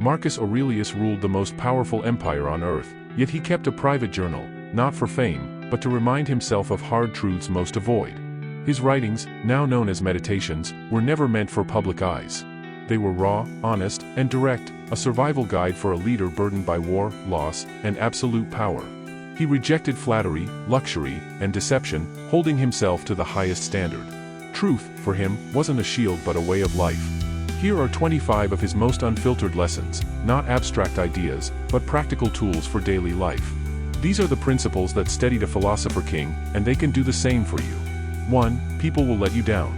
Marcus Aurelius ruled the most powerful empire on earth, yet he kept a private journal, not for fame, but to remind himself of hard truths most avoid. His writings, now known as meditations, were never meant for public eyes. They were raw, honest, and direct, a survival guide for a leader burdened by war, loss, and absolute power. He rejected flattery, luxury, and deception, holding himself to the highest standard. Truth, for him, wasn't a shield but a way of life. Here are 25 of his most unfiltered lessons, not abstract ideas, but practical tools for daily life. These are the principles that steadied a philosopher king, and they can do the same for you. 1. People will let you down.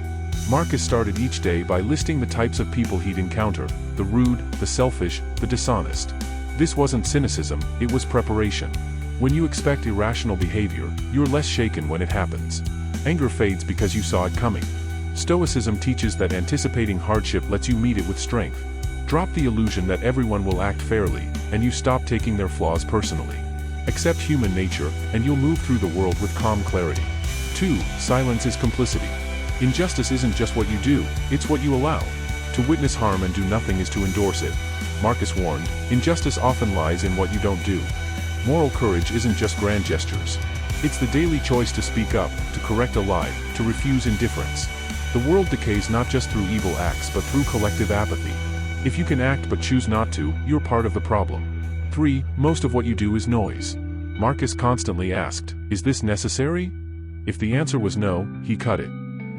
Marcus started each day by listing the types of people he'd encounter: the rude, the selfish, the dishonest. This wasn't cynicism, it was preparation. When you expect irrational behavior, you're less shaken when it happens. Anger fades because you saw it coming. Stoicism teaches that anticipating hardship lets you meet it with strength. Drop the illusion that everyone will act fairly, and you stop taking their flaws personally. Accept human nature, and you'll move through the world with calm clarity. 2. Silence is complicity. Injustice isn't just what you do, it's what you allow. To witness harm and do nothing is to endorse it. Marcus warned, injustice often lies in what you don't do. Moral courage isn't just grand gestures. It's the daily choice to speak up, to correct a lie, to refuse indifference. The world decays not just through evil acts but through collective apathy. If you can act but choose not to, you're part of the problem. 3. Most of what you do is noise. Marcus constantly asked, is this necessary? If the answer was no, he cut it.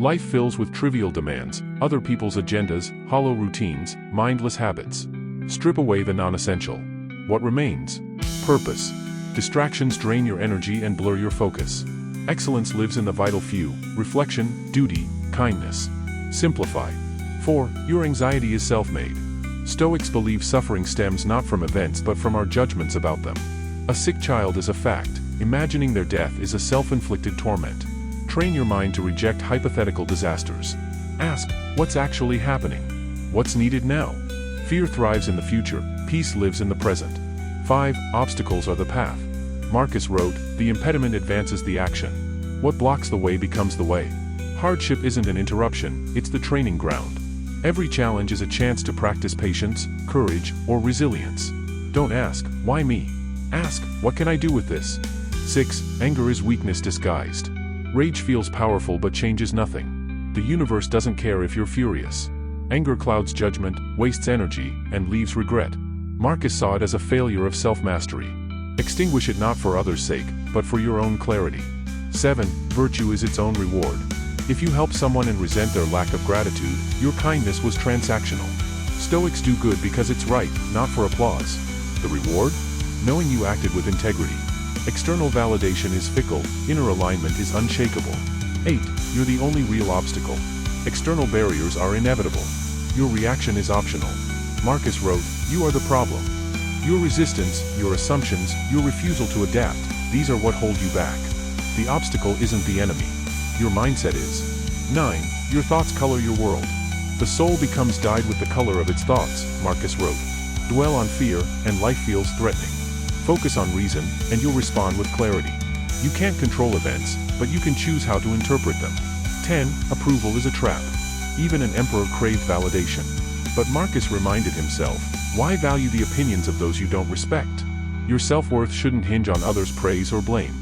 Life fills with trivial demands, other people's agendas, hollow routines, mindless habits. Strip away the non-essential. What remains? Purpose. Distractions drain your energy and blur your focus. Excellence lives in the vital few: reflection, duty, kindness. Simplify. 4. Your anxiety is self-made. Stoics believe suffering stems not from events but from our judgments about them. A sick child is a fact, imagining their death is a self-inflicted torment. Train your mind to reject hypothetical disasters. Ask, what's actually happening? What's needed now? Fear thrives in the future, peace lives in the present. 5. Obstacles are the path. Marcus wrote, the impediment advances the action. What blocks the way becomes the way. Hardship isn't an interruption, it's the training ground. Every challenge is a chance to practice patience, courage, or resilience. Don't ask, why me? Ask, what can I do with this? 6. Anger is weakness disguised. Rage feels powerful but changes nothing. The universe doesn't care if you're furious. Anger clouds judgment, wastes energy, and leaves regret. Marcus saw it as a failure of self-mastery. Extinguish it not for others' sake, but for your own clarity. 7. Virtue is its own reward. If you help someone and resent their lack of gratitude, your kindness was transactional. Stoics do good because it's right, not for applause. The reward? Knowing you acted with integrity. External validation is fickle, inner alignment is unshakable. 8. You're the only real obstacle. External barriers are inevitable. Your reaction is optional. Marcus wrote, you are the problem. Your resistance, your assumptions, your refusal to adapt, these are what hold you back. The obstacle isn't the enemy. Your mindset is. 9. Your thoughts color your world. The soul becomes dyed with the color of its thoughts, Marcus wrote. Dwell on fear, and life feels threatening. Focus on reason, and you'll respond with clarity. You can't control events, but you can choose how to interpret them. 10. Approval is a trap. Even an emperor craved validation. But Marcus reminded himself, why value the opinions of those you don't respect? Your self-worth shouldn't hinge on others' praise or blame.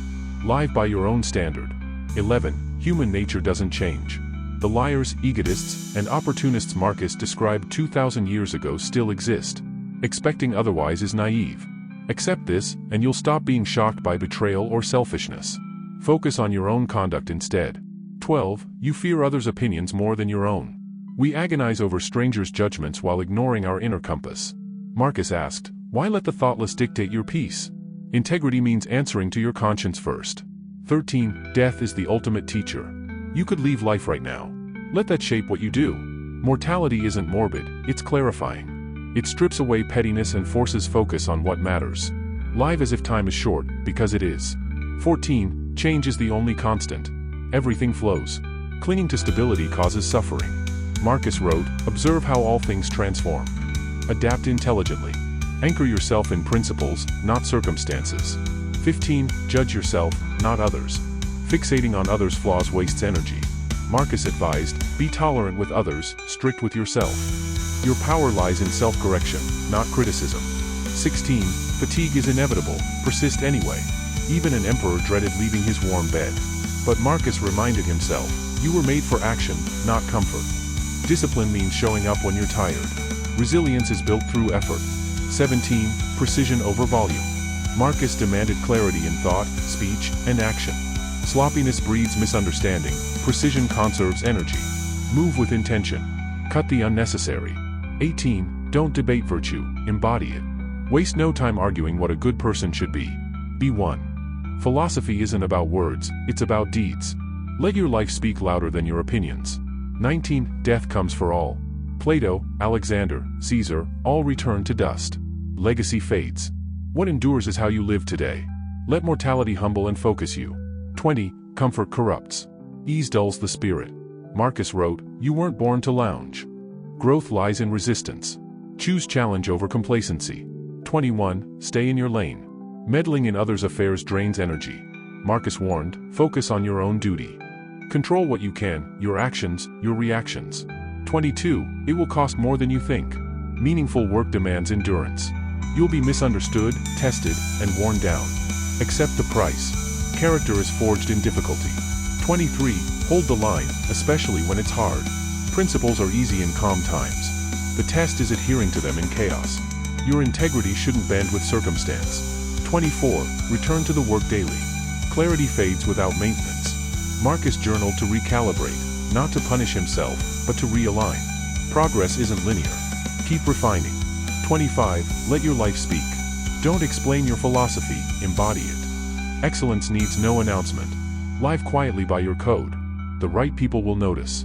Live by your own standard. 11. Human nature doesn't change. The liars, egotists, and opportunists Marcus described 2,000 years ago still exist. Expecting otherwise is naive. Accept this, and you'll stop being shocked by betrayal or selfishness. Focus on your own conduct instead. 12. You fear others' opinions more than your own. We agonize over strangers' judgments while ignoring our inner compass. Marcus asked, why let the thoughtless dictate your peace? Integrity means answering to your conscience first. 13. Death is the ultimate teacher. You could leave life right now. Let that shape what you do. Mortality isn't morbid, it's clarifying. It strips away pettiness and forces focus on what matters. Live as if time is short, because it is. 14. Change is the only constant. Everything flows. Clinging to stability causes suffering. Marcus wrote, observe how all things transform. Adapt intelligently. Anchor yourself in principles, not circumstances. 15. Judge yourself, not others. Fixating on others' flaws wastes energy. Marcus advised, be tolerant with others, strict with yourself. Your power lies in self-correction, not criticism. 16. Fatigue is inevitable, persist anyway. Even an emperor dreaded leaving his warm bed. But Marcus reminded himself, you were made for action, not comfort. Discipline means showing up when you're tired. Resilience is built through effort. 17. Precision over volume. Marcus demanded clarity in thought, speech, and action. Sloppiness breeds misunderstanding, precision conserves energy. Move with intention. Cut the unnecessary. 18. Don't debate virtue, embody it. Waste no time arguing what a good person should be. Be one. Philosophy isn't about words, it's about deeds. Let your life speak louder than your opinions. 19. Death comes for all. Plato, Alexander, Caesar, all return to dust. Legacy fades. What endures is how you live today. Let mortality humble and focus you. 20. Comfort corrupts. Ease dulls the spirit. Marcus wrote, you weren't born to lounge. Growth lies in resistance. Choose challenge over complacency. 21. Stay in your lane. Meddling in others' affairs drains energy. Marcus warned, focus on your own duty. Control what you can, your actions, your reactions. 22. It will cost more than you think. Meaningful work demands endurance. You'll be misunderstood, tested, and worn down. Accept the price. Character is forged in difficulty. 23. Hold the line, especially when it's hard. Principles are easy in calm times. The test is adhering to them in chaos. Your integrity shouldn't bend with circumstance. 24. Return to the work daily. Clarity fades without maintenance. Marcus journaled to recalibrate, not to punish himself, but to realign. Progress isn't linear. Keep refining. 25. Let your life speak. Don't explain your philosophy, embody it. Excellence needs no announcement. Live quietly by your code. The right people will notice.